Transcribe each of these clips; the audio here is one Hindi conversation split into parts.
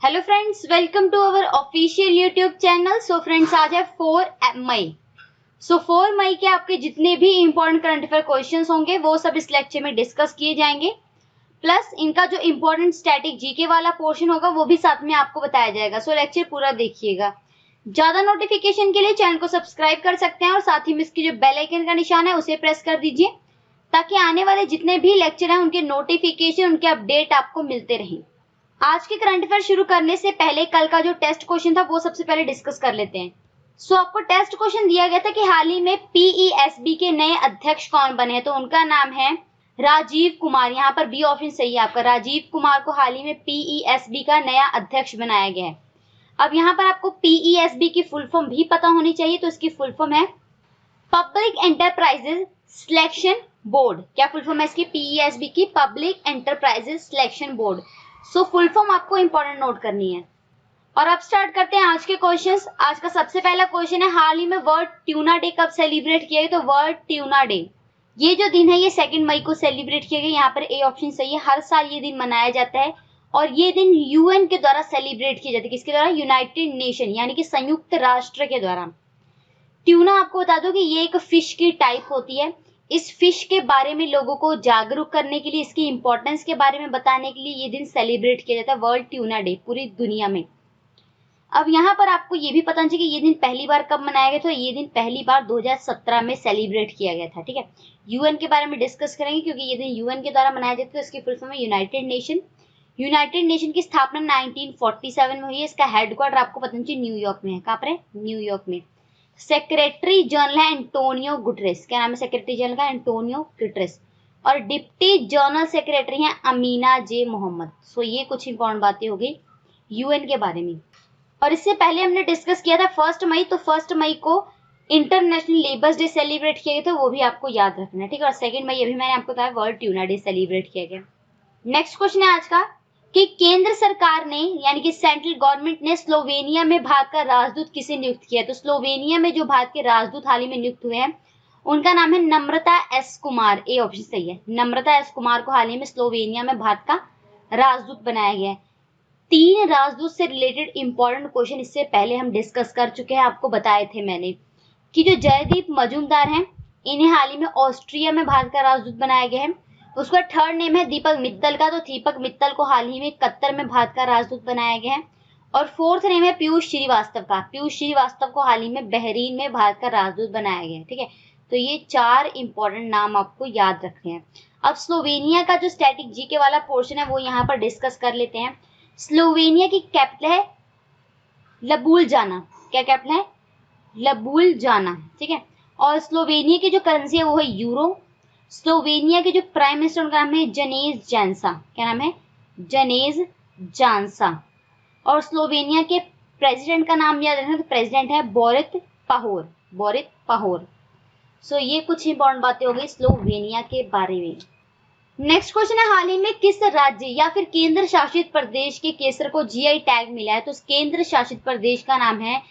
Hello friends, welcome to our official YouTube channel. So friends, आज है 4 मई। 4 मई के आपके जितने भी इंपॉर्टेंट करंट अफेयर क्वेश्चंस होंगे वो सब इस लेक्चर में डिस्कस किए जाएंगे। प्लस इनका जो इंपॉर्टेंट स्टैटिक जीके वाला पोर्शन होगा वो भी साथ में आपको बताया जाएगा। सो लेक्चर पूरा देखिएगा। ज्यादा नोटिफिकेशन के लिए चैनल को सब्सक्राइब कर सकते हैं और साथ ही में इसकी जो बेल आइकन का निशान है उसे प्रेस कर दीजिए ताकि आने वाले जितने भी लेक्चर हैं उनके नोटिफिकेशन, उनके अपडेट आपको मिलते रहें। आज के करंट अफेयर शुरू करने से पहले कल का जो टेस्ट क्वेश्चन था वो सबसे पहले डिस्कस कर लेते हैं। आपको टेस्ट क्वेश्चन दिया गया था कि हाल ही में पीईएसबी के नए अध्यक्ष कौन बने हैं, तो उनका नाम है राजीव कुमार। यहाँ पर बी ऑप्शन सही है आपका। राजीव कुमार को हाल ही में पीईएसबी का नया अध्यक्ष बनाया गया है। अब यहाँ पर आपको पीईएसबी की फुल फॉर्म भी पता होनी चाहिए, तो इसकी फुल फॉर्म है पब्लिक एंटरप्राइजेज सिलेक्शन बोर्ड। क्या फुल फॉर्म है इसकी? पीईएसबी की public enterprises selection board. Full form आपको इंपॉर्टेंट नोट करनी है। और अब स्टार्ट करते हैं आज के क्वेश्चंस। आज का सबसे पहला क्वेश्चन है, हाल ही में वर्ल्ड ट्यूना डे कब सेलिब्रेट किया गया? तो वर्ल्ड ट्यूना डे, ये जो दिन है ये 2 मई को सेलिब्रेट किया गया। यहाँ पर ए ऑप्शन सही है। हर साल ये दिन मनाया जाता है और ये दिन यूएन के द्वारा सेलिब्रेट किया जाता है। किसके द्वारा? यूनाइटेड नेशन यानी कि संयुक्त राष्ट्र के द्वारा। ट्यूना आपको बता दो कि ये एक फिश की टाइप होती है। इस फिश के बारे में लोगों को जागरूक करने के लिए, इसकी इंपॉर्टेंस के बारे में बताने के लिए ये दिन सेलिब्रेट किया जाता है, वर्ल्ड ट्यूना डे, पूरी दुनिया में। अब यहाँ पर आपको ये भी पता चाहिए कि ये दिन पहली बार कब मनाया गया था। ये दिन पहली बार 2017 में सेलिब्रेट किया गया था। ठीक है, यूएन के बारे में डिस्कस करेंगे क्योंकि ये दिन यूएन के द्वारा मनाया जाता है। तो इसकी फुल फॉर्म है यूनाइटेड नेशन। यूनाइटेड नेशन की स्थापना 1947 में हुई है। इसका हेडक्वार्टर आपको पता चाहिए न्यूयॉर्क में है। कहाँ पर है? न्यूयॉर्क में। सेक्रेटरी जनरल है एंटोनियो गुटरेस। क्या नाम है सेक्रेटरी जनरल का? Antonio Guterres. और डिप्टी जनरल सेक्रेटरी हैं अमीना जे मोहम्मद। ये कुछ इंपॉर्टेंट बातें हो गई यूएन के बारे में। और इससे पहले हमने डिस्कस किया था 1 मई, तो 1 मई को इंटरनेशनल लेबर्स डे सेलिब्रेट किया गया था, वो भी आपको याद रखना है। ठीक है, और 2 मई अभी मैंने आपको बताया वर्ल्ड ट्यूना डे सेलिब्रेट किया गया। नेक्स्ट क्वेश्चन है आज का कि केंद्र सरकार ने यानी कि सेंट्रल गवर्नमेंट ने स्लोवेनिया में भारत का राजदूत किसे नियुक्त किया? तो स्लोवेनिया में जो भारत के राजदूत हाल ही में नियुक्त हुए हैं उनका नाम है नम्रता एस कुमार। ए ऑप्शन सही है। नम्रता एस कुमार को हाल ही में स्लोवेनिया में भारत का राजदूत बनाया गया है। 3 राजदूत से रिलेटेड इंपॉर्टेंट क्वेश्चन इससे पहले हम डिस्कस कर चुके हैं, आपको बताए थे मैंने कि जो जयदीप मजूमदार हैं इन्हें हाल ही में ऑस्ट्रिया में भारत का राजदूत बनाया गया है। उसका थर्ड नेम है दीपक मित्तल का, तो दीपक मित्तल को हाल ही में कतर में भारत का राजदूत बनाया गया है। और फोर्थ नेम है पीयूष श्रीवास्तव का। पीयूष श्रीवास्तव को हाल ही में बहरीन में भारत का राजदूत बनाया गया है। ठीक है, तो ये 4 इंपॉर्टेंट नाम आपको याद रखने हैं। अब स्लोवेनिया का जो स्टैटिक जीके वाला पोर्शन है वो यहाँ पर डिस्कस कर लेते हैं। स्लोवेनिया की कैपिटल है लबुलजाना। क्या कैपिटल है? लबुलजाना। ठीक है, और स्लोवेनिया की जो करेंसी है वो है यूरो। स्लोवेनिया के जो प्राइम मिनिस्टर उनका नाम है जनेज जानसा। क्या नाम है? जनेज जानसा। और स्लोवेनिया के प्रेसिडेंट का नाम याद रखना, तो प्रेसिडेंट है बोरित पाहोर। बोरित पाहोर। ये कुछ इंपॉर्टेंट बातें हो गई स्लोवेनिया के बारे में। नेक्स्ट क्वेश्चन है, हाल ही में किस राज्य या फिर केंद्र शासित प्रदेश के केसर को जीआई टैग मिला है? तो केंद्र शासित प्रदेश का नाम है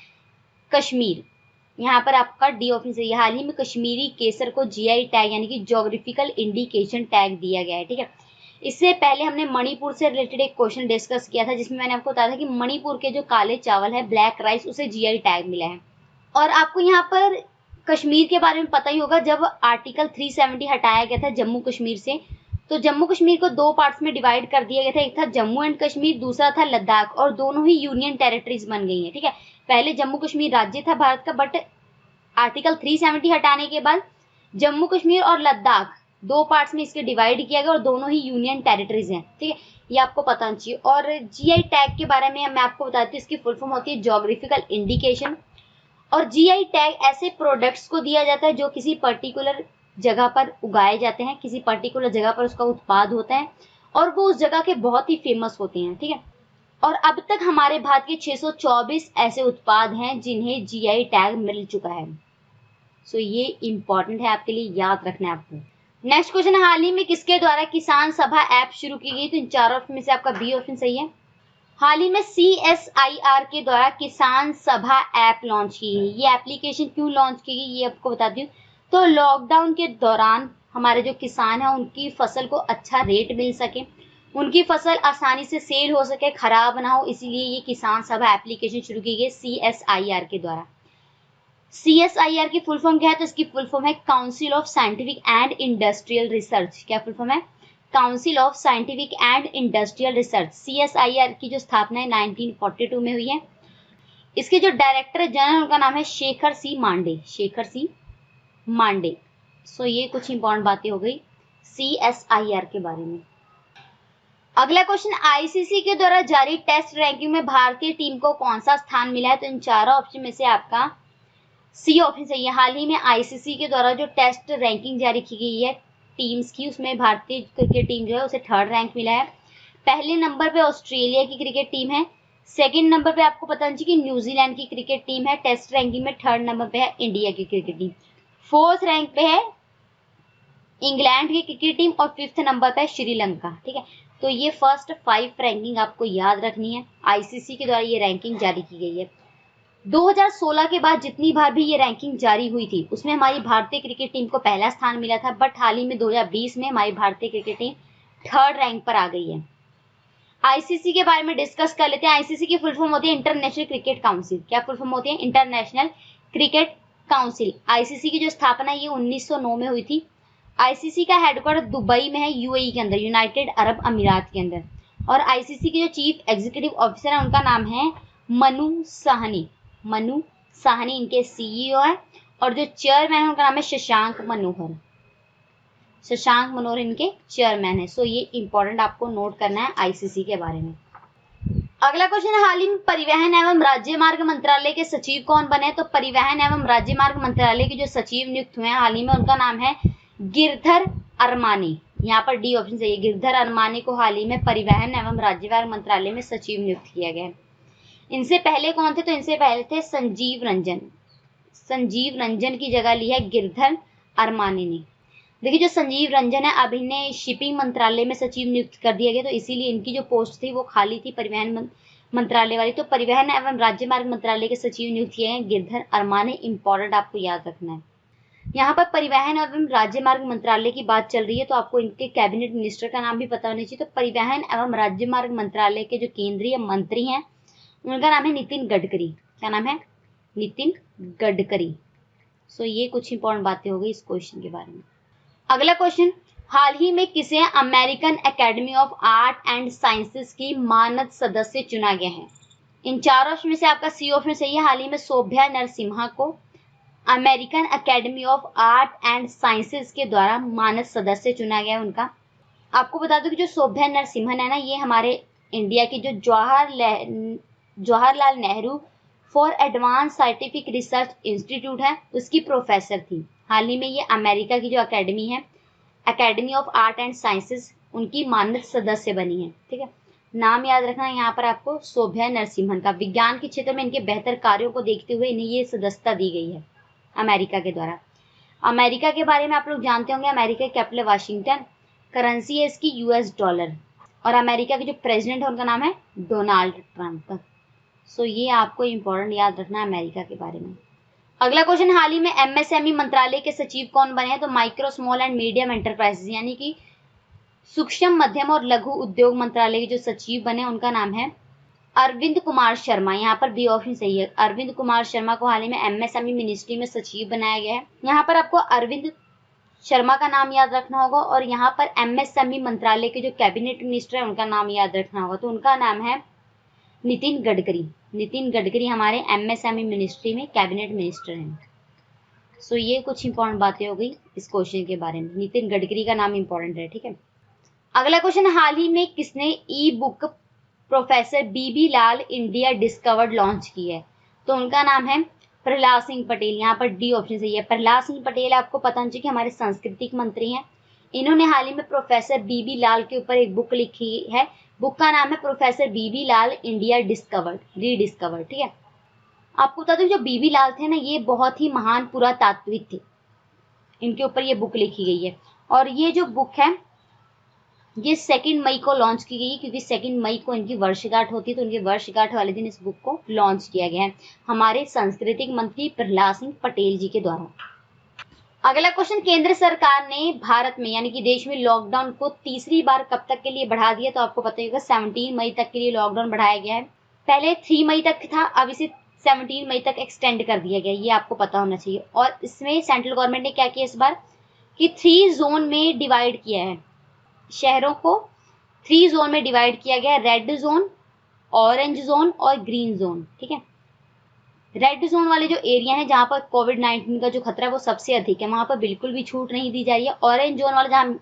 कश्मीर। यहाँ पर आपका डी ऑप्शन सही है। हाल ही में कश्मीरी केसर को जीआई टैग यानी कि ज्योग्राफिकल इंडिकेशन टैग दिया गया है। ठीक है, इससे पहले हमने मणिपुर से रिलेटेड एक क्वेश्चन डिस्कस किया था जिसमें मैंने आपको बताया था कि मणिपुर के जो काले चावल है, ब्लैक राइस, उसे जीआई टैग मिला है। और आपको यहाँ पर कश्मीर के बारे में पता ही होगा, जब आर्टिकल 370 हटाया गया था जम्मू कश्मीर से, तो जम्मू कश्मीर को 2 पार्ट्स में डिवाइड कर दिया गया था। एक था जम्मू एंड कश्मीर, दूसरा था लद्दाख, और दोनों ही यूनियन टेरिटरीज बन गई हैं। ठीक है, पहले जम्मू कश्मीर राज्य था भारत का, बट आर्टिकल 370 हटाने के बाद जम्मू कश्मीर और लद्दाख 2 पार्ट्स में इसके डिवाइड किया गया और दोनों ही यूनियन टेरिटरीज हैं। ठीक है, ये आपको पता चाहिए। और जीआई टैग के बारे में मैं आपको बताती हूँ, इसकी फुल फॉर्म होती है ज्योग्राफिकल इंडिकेशन। और जीआई टैग ऐसे प्रोडक्ट्स को दिया जाता है जो किसी पर्टिकुलर जगह पर उगाए जाते हैं, किसी पर्टिकुलर जगह पर उसका उत्पाद होता है और वो उस जगह के बहुत ही फेमस होते हैं। ठीक है, और अब तक हमारे भारत के 624 ऐसे उत्पाद हैं जिन्हें जीआई टैग मिल चुका है। ये इंपॉर्टेंट है आपके लिए, याद रखना है आपको। नेक्स्ट क्वेश्चन है, हाल ही में किसके द्वारा किसान सभा ऐप शुरू की गई? तो इन 4 ऑप्शन में से आपका बी ऑप्शन सही है। हाल ही में CSIR के द्वारा किसान सभा ऐप लॉन्च की गई। ये एप्लीकेशन क्यों लॉन्च की गई ये आपको बताती हूँ। तो लॉकडाउन के दौरान हमारे जो किसान हैं उनकी फसल को अच्छा रेट मिल सके, उनकी फसल आसानी से सेल हो सके, खराब ना हो, इसीलिए ये किसान सभा एप्लीकेशन शुरू की गई CSIR के द्वारा। CSIR की फुल फॉर्म क्या है? तो इसकी फुल फॉर्म है council of scientific and industrial research. क्या फुल फॉर्म है? Council of scientific and industrial research. CSIR की जो स्थापना है 1942 में हुई है। इसके जो डायरेक्टर जनरल उनका नाम है शेखर सी मांडे। शेखर सी मांडे। सो ये कुछ इंपॉर्टेंट बातें हो गई CSIR के बारे में। अगला क्वेश्चन, ICC के द्वारा जारी टेस्ट रैंकिंग में भारतीय टीम को कौन सा स्थान मिला है? तो इन चारों ऑप्शन में से आपका सी ऑप्शन सही है। हाल ही में ICC के द्वारा जो टेस्ट रैंकिंग जारी की गई है टीम्स की, उसमें भारतीय क्रिकेट टीम जो है उसे 3rd रैंक मिला है। पहले नंबर पे ऑस्ट्रेलिया की क्रिकेट टीम है। सेकंड नंबर पे आपको पता चाहिए कि न्यूजीलैंड की क्रिकेट टीम है टेस्ट रैंकिंग में। 3rd नंबर पे है इंडिया की क्रिकेट टीम। 4th रैंक पे है इंग्लैंड की क्रिकेट टीम और 5th नंबर पे है श्रीलंका। ठीक है, तो ये फर्स्ट 5 रैंकिंग आपको याद रखनी है। ICC के द्वारा ये रैंकिंग जारी की गई है। 2016 के बाद जितनी बार भी ये रैंकिंग जारी हुई थी उसमें हमारी भारतीय क्रिकेट टीम को पहला स्थान मिला था, बट हाल ही में 2020 में हमारी भारतीय क्रिकेट टीम 3rd रैंक पर आ गई है। ICC के बारे में डिस्कस कर लेते हैं। ICC की फुल फॉर्म होती है इंटरनेशनल क्रिकेट काउंसिल। क्या फुल फॉर्म होती है? International cricket council. ICC की जो स्थापना ये 1909 में हुई थी। ICC का हेडक्वार्टर दुबई में है, UAE के अंदर, यूनाइटेड अरब अमीरात के अंदर। और ICC के जो चीफ एग्जीक्यूटिव ऑफिसर है उनका नाम है मनु साहनी। मनु साहनी इनके CEO है। और जो चेयरमैन है उनका नाम है शशांक मनोहर। शशांक मनोहर इनके चेयरमैन है। सो ये इंपॉर्टेंट आपको नोट करना है ICC के बारे में। अगला क्वेश्चन है, हाल ही में परिवहन एवं राजमार्ग मंत्रालय के सचिव कौन बने? तो परिवहन एवं राजमार्ग मंत्रालय के जो सचिव नियुक्त हुए हैं हाल ही में उनका नाम है गिरधर अरमानी। यहाँ पर डी ऑप्शन सही है। गिरधर अरमानी को हाल ही में परिवहन एवं राजमार्ग मंत्रालय में सचिव नियुक्त किया गया है। इनसे पहले कौन थे? तो इनसे पहले थे संजीव रंजन। संजीव रंजन की जगह ली है गिरधर अरमानी ने। देखिए जो संजीव रंजन है अब इन्हें शिपिंग मंत्रालय में सचिव नियुक्त कर दिया गया, तो इसीलिए इनकी जो पोस्ट थी वो खाली थी परिवहन मंत्रालय वाली। तो परिवहन एवं राज्यमार्ग मंत्रालय के सचिव नियुक्त किए हैं गिरधर अरमानी। इंपॉर्टेंट आपको याद रखना है। यहाँ पर परिवहन एवं राज्यमार्ग मंत्रालय की बात चल रही है तो आपको इनके कैबिनेट मिनिस्टर का नाम भी पता होना चाहिए। तो परिवहन एवं राज्यमार्ग मंत्रालय के जो केंद्रीय मंत्री हैं उनका नाम है नितिन गडकरी। क्या नाम है? नितिन गडकरी। सो ये कुछ इंपॉर्टेंट बातें हो गई इस क्वेश्चन के बारे में। अगला क्वेश्चन, हाल ही में किसे American academy of art and sciences की मानद सदस्य चुना गया है? इन चारों ऑप्शन में से आपका सी ऑप्शन सही है। हाल ही में शोभा नरसिम्हा को American academy of art and sciences के द्वारा मानद सदस्य चुना गया है उनका। आपको बता दूं कि जो शोभा नरसिम्हन है ना, ये हमारे इंडिया की जो Jawaharlal Nehru for advance scientific research institute है उसकी प्रोफेसर थी। हाल ही में ये अमेरिका की जो अकेडमी है, academy of art and sciences, उनकी मानद सदस्य बनी है। ठीक है, नाम याद रखना यहाँ पर आपको शोभा नरसिम्हन का। विज्ञान के क्षेत्र में इनके बेहतर कार्यों को देखते हुए इन्हें ये सदस्यता दी गई है अमेरिका के द्वारा। अमेरिका के बारे में आप लोग जानते होंगे, अमेरिका की कैपिटल वाशिंगटन, करेंसी है इसकी US डॉलर, और अमेरिका के जो प्रेसिडेंट है उनका नाम है डोनाल्ड ट्रंप। सो ये आपको इंपॉर्टेंट याद रखना है अमेरिका के बारे में। अगला क्वेश्चन, हाल ही में MSME मंत्रालय के सचिव कौन बने हैं? तो micro small and medium enterprises यानी कि सूक्ष्म मध्यम और लघु उद्योग मंत्रालय के जो सचिव बने उनका नाम है अरविंद कुमार शर्मा। यहाँ पर बी ऑप्शन सही है। अरविंद कुमार शर्मा को हाल ही में MSME मिनिस्ट्री में सचिव बनाया गया है। यहाँ पर आपको अरविंद शर्मा का नाम याद रखना होगा और यहाँ पर MSME मंत्रालय के जो कैबिनेट मिनिस्टर है उनका नाम याद रखना होगा। तो उनका नाम है नितिन गडकरी। नितिन गडकरी हमारे MSME मिनिस्ट्री में कैबिनेट मिनिस्टर हैं। सो ये कुछ इंपॉर्टेंट बातें हो गई इस क्वेश्चन के बारे में। नितिन गडकरी का नाम इंपॉर्टेंट है। ठीक है, अगला क्वेश्चन, हाल ही में किसने ई-बुक प्रोफेसर BB लाल इंडिया डिस्कवर्ड लॉन्च की है? तो उनका नाम है प्रहलाद सिंह पटेल। यहाँ पर डी ऑप्शन सही है। प्रहलाद सिंह पटेल आपको पता चाहिए कि हमारे सांस्कृतिक मंत्री हैं। इन्होंने हाल ही में प्रोफेसर BB लाल के ऊपर एक बुक लिखी है। बुक का नाम है प्रोफेसर BB लाल इंडिया डिस्कवर्ड, रीडिस्कवर्ड। ठीक है, आपको बता दूं जो BB लाल थे ना, ये बहुत ही महान पुरातात्विक थे। इनके ऊपर ये बुक लिखी गई है और ये जो बुक है ये 2 मई को लॉन्च की गई क्योंकि 2 मई को इनकी वर्षगांठ होती है, तो उनकी वर्षगांठ वाले दिन इस बुक को लॉन्च किया गया है हमारे सांस्कृतिक मंत्री प्रहलाद सिंह पटेल जी के द्वारा। अगला क्वेश्चन, केंद्र सरकार ने भारत में यानी कि देश में लॉकडाउन को तीसरी बार कब तक के लिए बढ़ा दिया? तो आपको पता होगा 17 मई तक के लिए लॉकडाउन बढ़ाया गया है। पहले 3 मई तक था, अब इसे 17 मई तक एक्सटेंड कर दिया गया, ये आपको पता होना चाहिए। और इसमें सेंट्रल गवर्नमेंट ने क्या किया इस बार कि 3 जोन में डिवाइड किया है, शहरों को 3 जोन में डिवाइड किया गया है, रेड जोन, ऑरेंज जोन और ग्रीन जोन। ठीक है, रेड जोन वाले जो एरिया है जहां पर कोविड-19 का जो खतरा है वो सबसे अधिक है, वहां पर बिल्कुल भी छूट नहीं दी जा रही है। ऑरेंज जोन वाला जहां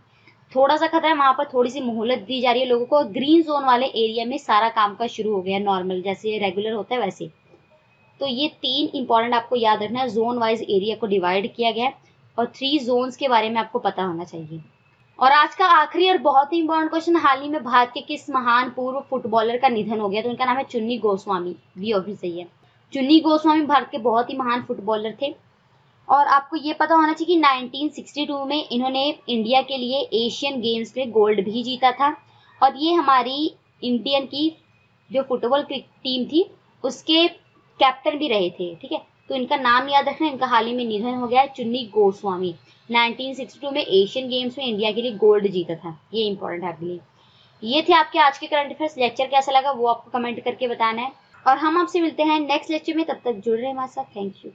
थोड़ा सा खतरा है वहां पर थोड़ी सी मोहलत दी जा रही है लोगों को। ग्रीन जोन वाले एरिया में सारा काम का शुरू हो गया है, नॉर्मल जैसे रेगुलर होता है वैसे। तो ये 3 इंपॉर्टेंट आपको याद रखना है, जोन वाइज एरिया को डिवाइड किया गया है और 3 जोन्स के बारे में आपको पता होना चाहिए। और आज का आखिरी और बहुत ही इंपॉर्टेंट क्वेश्चन, हाल ही में भारत के किस महान पूर्व फुटबॉलर का निधन हो गया? तो उनका नाम है चुन्नी गोस्वामी, भी ऑप्शन सही है। चुन्नी गोस्वामी भारत के बहुत ही महान फुटबॉलर थे और आपको ये पता होना चाहिए कि 1962 में इन्होंने इंडिया के लिए एशियन गेम्स में गोल्ड भी जीता था और ये हमारी इंडियन की जो फुटबॉल टीम थी उसके कैप्टन भी रहे थे। ठीक है, तो इनका नाम याद रखना, इनका हाल ही में निधन हो गया है, चुन्नी गोस्वामी। 1962 में एशियन गेम्स में इंडिया के लिए गोल्ड जीता था, ये इंपॉर्टेंट है आपके लिए। ये थे आपके आज के करंट अफेयर्स। लेक्चर कैसा लगा वो आपको कमेंट करके बताना है और हम आपसे मिलते हैं नेक्स्ट लेक्चर में, तब तक जुड़ रहे हमारे साथ। Thank you.